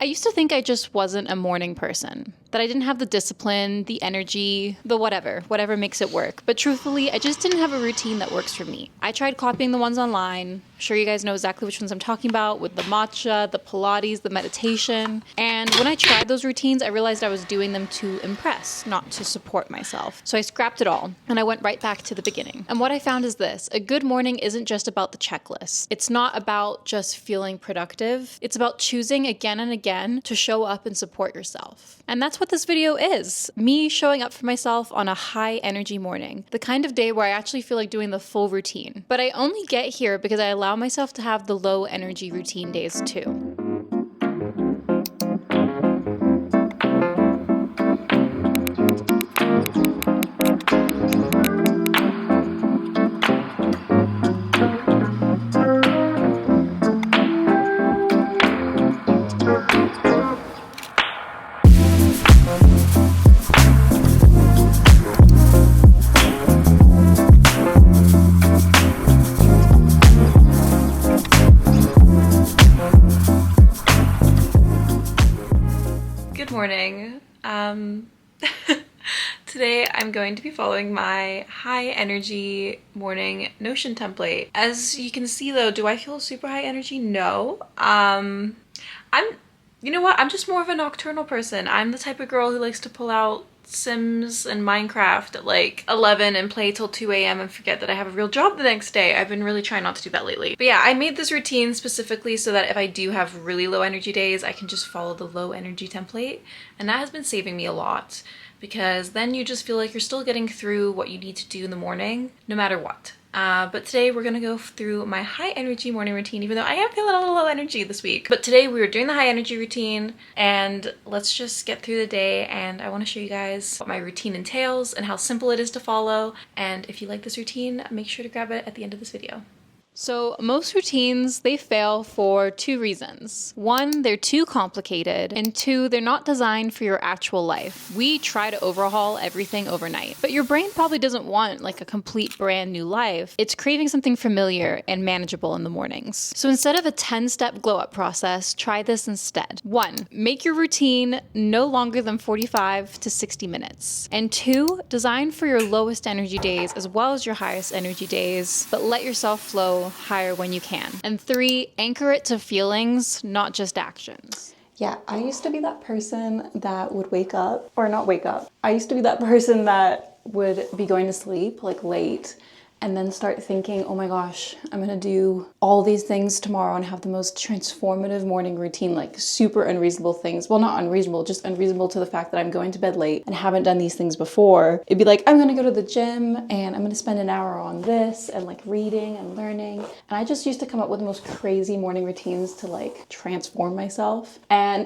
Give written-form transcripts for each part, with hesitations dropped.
I used to think I just wasn't a morning person, that I didn't have the discipline, the energy, the whatever makes it work. But truthfully, I just didn't have a routine that works for me. I tried copying the ones online. I'm sure you guys know exactly which ones I'm talking about, with the matcha, the Pilates, the meditation. And when I tried those routines, I realized I was doing them to impress, not to support myself. So I scrapped it all and I went right back to the beginning. And what I found is this: a good morning isn't just about the checklist. It's not about just feeling productive. It's about choosing again and again to show up and support yourself. And that's what this video is. Me showing up for myself on a high energy morning. The kind of day where I actually feel like doing the full routine. But I only get here because I allow myself to have the low energy routine days too. Morning. Today I'm going to be following my high energy morning Notion template. As you can see though, do I feel super high energy? No. You know what? I'm just more of a nocturnal person. I'm the type of girl who likes to pull out Sims and Minecraft at like 11 and play till 2 a.m. and forget that I have a real job the next day. I've been really trying not to do that lately. But yeah, I made this routine specifically so that if I do have really low energy days, I can just follow the low energy template. And that has been saving me a lot, because then you just feel like you're still getting through what you need to do in the morning, no matter what. But today we're gonna go through my high energy morning routine, even though I am feeling a little low energy this week. But today we were doing the high energy routine, and let's just get through the day. And I want to show you guys what my routine entails and how simple it is to follow. And if you like this routine, make sure to grab it at the end of this video. So most routines, they fail for two reasons. One, they're too complicated, and two, they're not designed for your actual life. We try to overhaul everything overnight, but your brain probably doesn't want like a complete brand new life. It's craving something familiar and manageable in the mornings. So instead of a 10-step glow up process, try this instead. 1, make your routine no longer than 45 to 60 minutes. And 2, design for your lowest energy days as well as your highest energy days, but let yourself flow higher when you can. And 3, anchor it to feelings, not just actions. Yeah, I used to be that person that would wake up, or not wake up. I used to be that person that would be going to sleep like late and then start thinking, oh my gosh, I'm gonna do all these things tomorrow and have the most transformative morning routine, like super unreasonable things. Well, not unreasonable, just unreasonable to the fact that I'm going to bed late and haven't done these things before. It'd be like, I'm gonna go to the gym and I'm gonna spend an hour on this and like reading and learning. And I just used to come up with the most crazy morning routines to like transform myself. And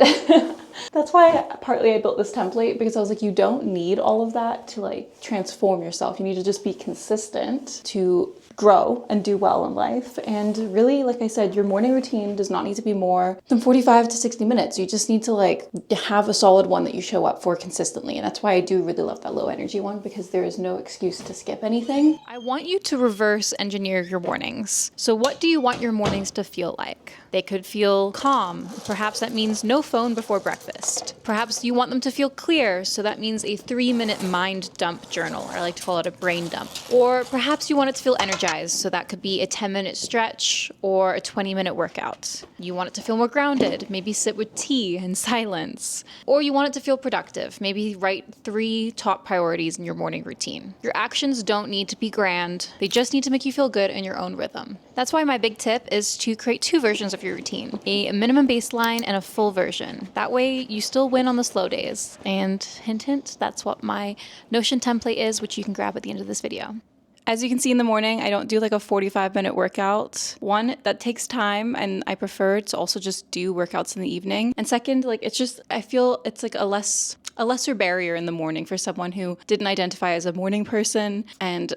that's why partly I built this template, because I was like, you don't need all of that to like transform yourself. You need to just be consistent to grow and do well in life. And really, like I said, your morning routine does not need to be more than 45 to 60 minutes. You just need to like have a solid one that you show up for consistently. And that's why I do really love that low energy one, because there is no excuse to skip anything. I want you to reverse engineer your mornings. So what do you want your mornings to feel like? They could feel calm. Perhaps that means no phone before breakfast. Perhaps you want them to feel clear, so that means a 3-minute mind dump journal. I like to call it a brain dump. Or perhaps you want it to feel energized, so that could be a 10-minute stretch or a 20-minute workout. You want it to feel more grounded, maybe sit with tea in silence. Or you want it to feel productive, maybe write 3 top priorities in your morning routine. Your actions don't need to be grand, they just need to make you feel good in your own rhythm. That's why my big tip is to create 2 versions of your routine, a minimum baseline and a full version. That way you still win on the slow days. And hint, hint, that's what my Notion template is, which you can grab at the end of this video. As you can see in the morning, I don't do like a 45-minute workout. 1, that takes time, and I prefer to also just do workouts in the evening. And 2, like I feel it's like a lesser barrier in the morning for someone who didn't identify as a morning person and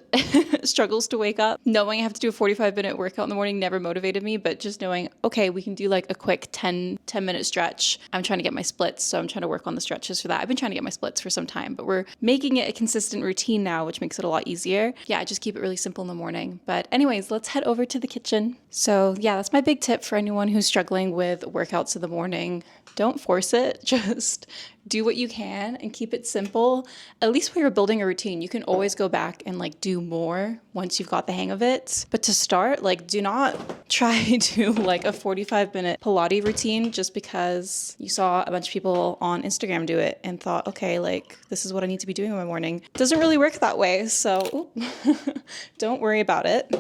struggles to wake up. Knowing I have to do a 45-minute workout in the morning never motivated me, but just knowing, okay, we can do like a quick 10-minute stretch. I'm trying to get my splits, so I'm trying to work on the stretches for that. I've been trying to get my splits for some time, but we're making it a consistent routine now, which makes it a lot easier. Yeah, I just just keep it really simple in the morning. But anyways, let's head over to the kitchen. So yeah, that's my big tip for anyone who's struggling with workouts in the morning. Don't force it. Just do what you can and keep it simple. At least when you're building a routine, you can always go back and like do more once you've got the hang of it. But to start, like do not try to like a 45-minute Pilates routine just because you saw a bunch of people on Instagram do it and thought, okay, like this is what I need to be doing in my morning. It doesn't really work that way. So don't worry about it.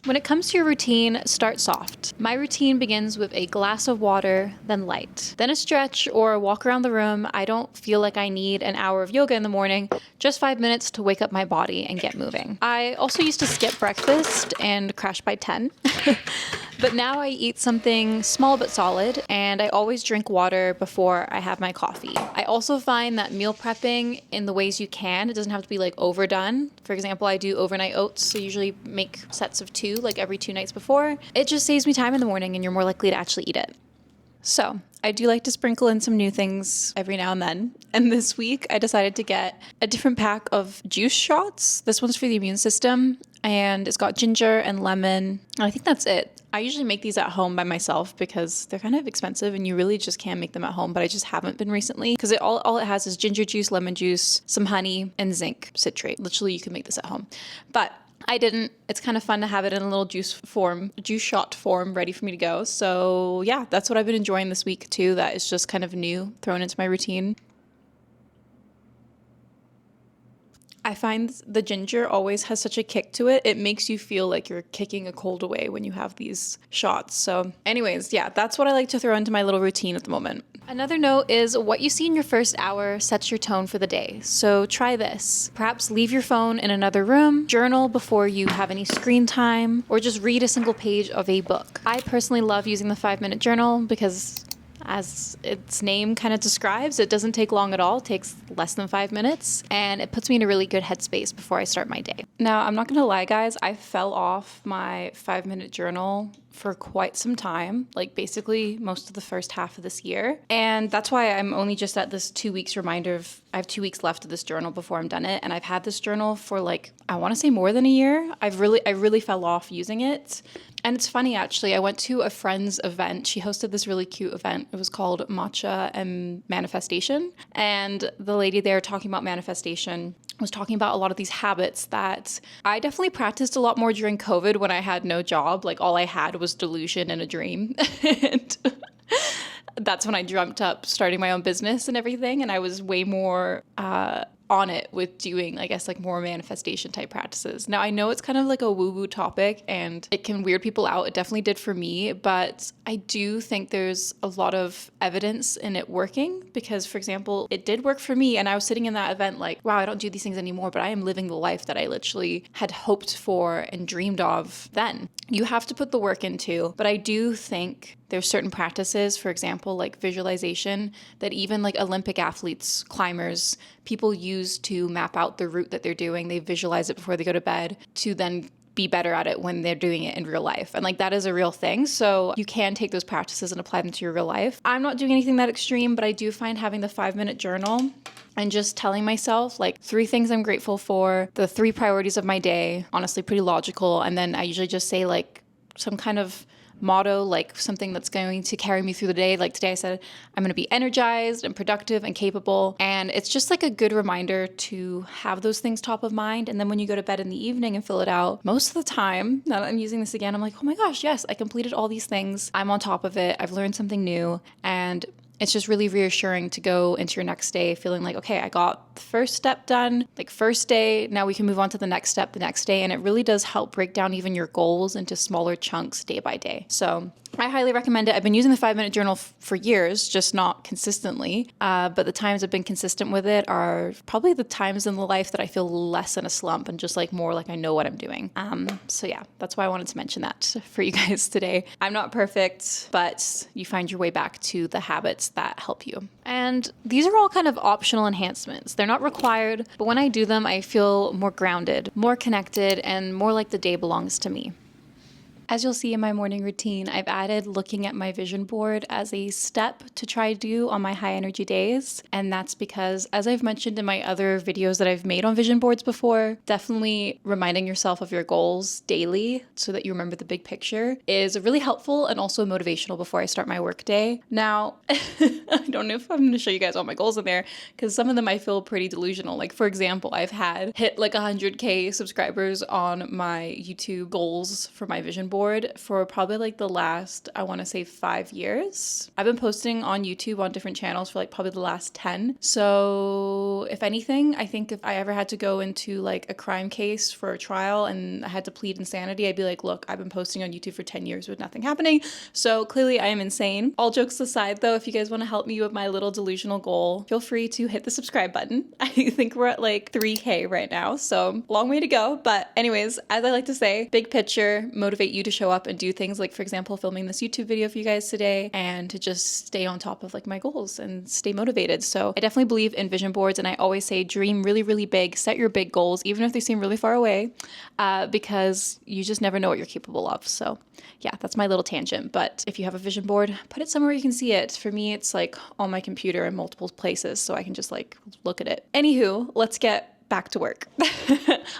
When it comes to your routine, start soft. My routine begins with a glass of water, then light. Then a stretch or a walk around the room. I don't feel like I need an hour of yoga in the morning, just 5 minutes to wake up my body and get moving. I also used to skip breakfast and crash by 10. But now I eat something small but solid, and I always drink water before I have my coffee. I also find that meal prepping in the ways you can, it doesn't have to be like overdone. For example, I do overnight oats, so usually make sets of 2, like every 2 nights before. It just saves me time in the morning and you're more likely to actually eat it. So I do like to sprinkle in some new things every now and then. And this week I decided to get a different pack of juice shots. This one's for the immune system and it's got ginger and lemon. And I think that's it. I usually make these at home by myself because they're kind of expensive and you really just can't make them at home, but I just haven't been recently because all it has is ginger juice, lemon juice, some honey, and zinc citrate. Literally, you can make this at home. But I didn't. It's kind of fun to have it in a little juice shot form ready for me to go. So yeah, that's what I've been enjoying this week too. That is just kind of new, thrown into my routine. I find the ginger always has such a kick to it. It makes you feel like you're kicking a cold away when you have these shots. So anyways, yeah, that's what I like to throw into my little routine at the moment. Another note is what you see in your first hour sets your tone for the day. So try this. Perhaps leave your phone in another room, journal before you have any screen time, or just read a single page of a book. I personally love using the 5-minute journal because as its name kind of describes, it doesn't take long at all. It takes less than 5 minutes, and it puts me in a really good headspace before I start my day. Now, I'm not going to lie, guys. I fell off my 5-minute journal for quite some time, like basically most of the first half of this year. And that's why I'm only just at this 2 weeks reminder of I have 2 weeks left of this journal before I'm done it. And I've had this journal for like, I want to say more than a year. I really fell off using it. And it's funny, actually, I went to a friend's event. She hosted this really cute event. It was called Matcha and Manifestation. And the lady there talking about manifestation was talking about a lot of these habits that I definitely practiced a lot more during COVID when I had no job. Like all I had was delusion and a dream. And that's when I dreamt up starting my own business and everything. And I was way more on it with doing, I guess, like more manifestation type practices. Now, I know it's kind of like a woo-woo topic and it can weird people out. It definitely did for me, but I do think there's a lot of evidence in it working because, for example, it did work for me. And I was sitting in that event like, wow, I don't do these things anymore, but I am living the life that I literally had hoped for and dreamed of then. You have to put the work into, but I do think there's certain practices, for example, like visualization, that even like Olympic athletes, climbers, people use to map out the route that they're doing. They visualize it before they go to bed to then be better at it when they're doing it in real life. And like that is a real thing. So you can take those practices and apply them to your real life. I'm not doing anything that extreme, but I do find having the 5-minute journal and just telling myself like 3 things I'm grateful for, the 3 priorities of my day, honestly pretty logical. And then I usually just say like some kind of motto, like something that's going to carry me through the day. Like today I said, I'm going to be energized and productive and capable. And it's just like a good reminder to have those things top of mind. And then when you go to bed in the evening and fill it out, most of the time, now that I'm using this again, I'm like, oh my gosh, yes, I completed all these things. I'm on top of it. I've learned something new. And it's just really reassuring to go into your next day feeling like, okay, I got the first step done, like first day, now we can move on to the next step the next day. And it really does help break down even your goals into smaller chunks day by day. So I highly recommend it. I've been using the 5-minute journal for years, just not consistently. But the times I've been consistent with it are probably the times in the life that I feel less in a slump and just like more like I know what I'm doing. So yeah, that's why I wanted to mention that for you guys today. I'm not perfect, but you find your way back to the habits that help you. And these are all kind of optional enhancements. They're not required, but when I do them, I feel more grounded, more connected, and more like the day belongs to me. As you'll see in my morning routine, I've added looking at my vision board as a step to try to do on my high energy days. And that's because, as I've mentioned in my other videos that I've made on vision boards before, definitely reminding yourself of your goals daily so that you remember the big picture is really helpful and also motivational before I start my work day. Now, I don't know if I'm going to show you guys all my goals in there because some of them I feel pretty delusional. Like, for example, I've had hit like 100K subscribers on my YouTube goals for my vision board for probably like the last, I want to say 5 years. I've been posting on YouTube on different channels for like probably the last 10. So if anything, I think if I ever had to go into like a crime case for a trial and I had to plead insanity, I'd be like, look, I've been posting on YouTube for 10 years with nothing happening. So clearly I am insane. All jokes aside though, if you guys want to help me with my little delusional goal, feel free to hit the subscribe button. I think we're at like 3K right now. So long way to go. But anyways, as I like to say, big picture, motivate you to show up and do things like, for example, filming this YouTube video for you guys today and to just stay on top of like my goals and stay motivated. So I definitely believe in vision boards, and I always say dream really, really big, set your big goals, even if they seem really far away, because you just never know what you're capable of. So yeah, that's my little tangent. But if you have a vision board, put it somewhere you can see it. For me, it's like on my computer in multiple places so I can just like look at it. Anywho, let's get back to work.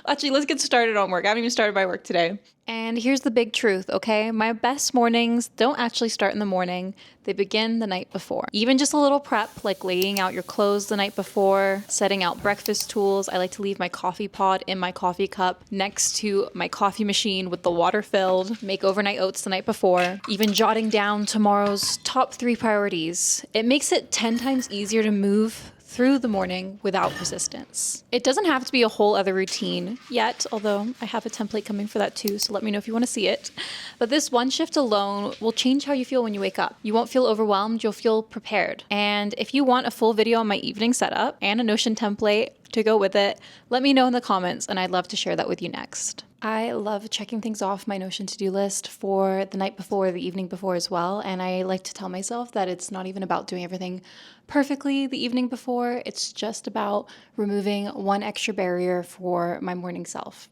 Actually, let's get started on work. I haven't even started my work today. And here's the big truth, okay? My best mornings don't actually start in the morning. They begin the night before. Even just a little prep, like laying out your clothes the night before, setting out breakfast tools. I like to leave my coffee pod in my coffee cup next to my coffee machine with the water filled, make overnight oats the night before, even jotting down tomorrow's top 3 priorities. It makes it 10 times easier to move through the morning without resistance. It doesn't have to be a whole other routine yet, although I have a template coming for that too, so let me know if you want to see it. But this one shift alone will change how you feel when you wake up. You won't feel overwhelmed, you'll feel prepared. And if you want a full video on my evening setup and a Notion template to go with it, let me know in the comments and I'd love to share that with you next. I love checking things off my Notion to-do list for the night before or the evening before as well. And I like to tell myself that it's not even about doing everything perfectly the evening before. It's just about removing one extra barrier for my morning self.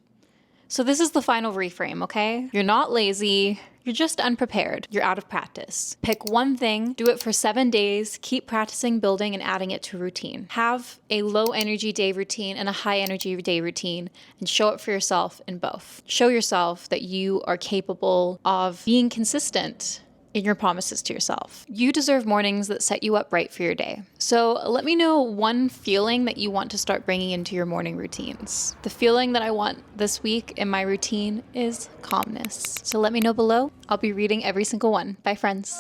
So this is the final reframe, okay? You're not lazy. You're just unprepared. You're out of practice. Pick one thing, do it for 7 days, keep practicing, building, and adding it to routine. Have a low energy day routine and a high energy day routine and show up for yourself in both. Show yourself that you are capable of being consistent in your promises to yourself. You deserve mornings that set you up right for your day. So let me know one feeling that you want to start bringing into your morning routines. The feeling that I want this week in my routine is calmness. So let me know below. I'll be reading every single one. Bye, friends.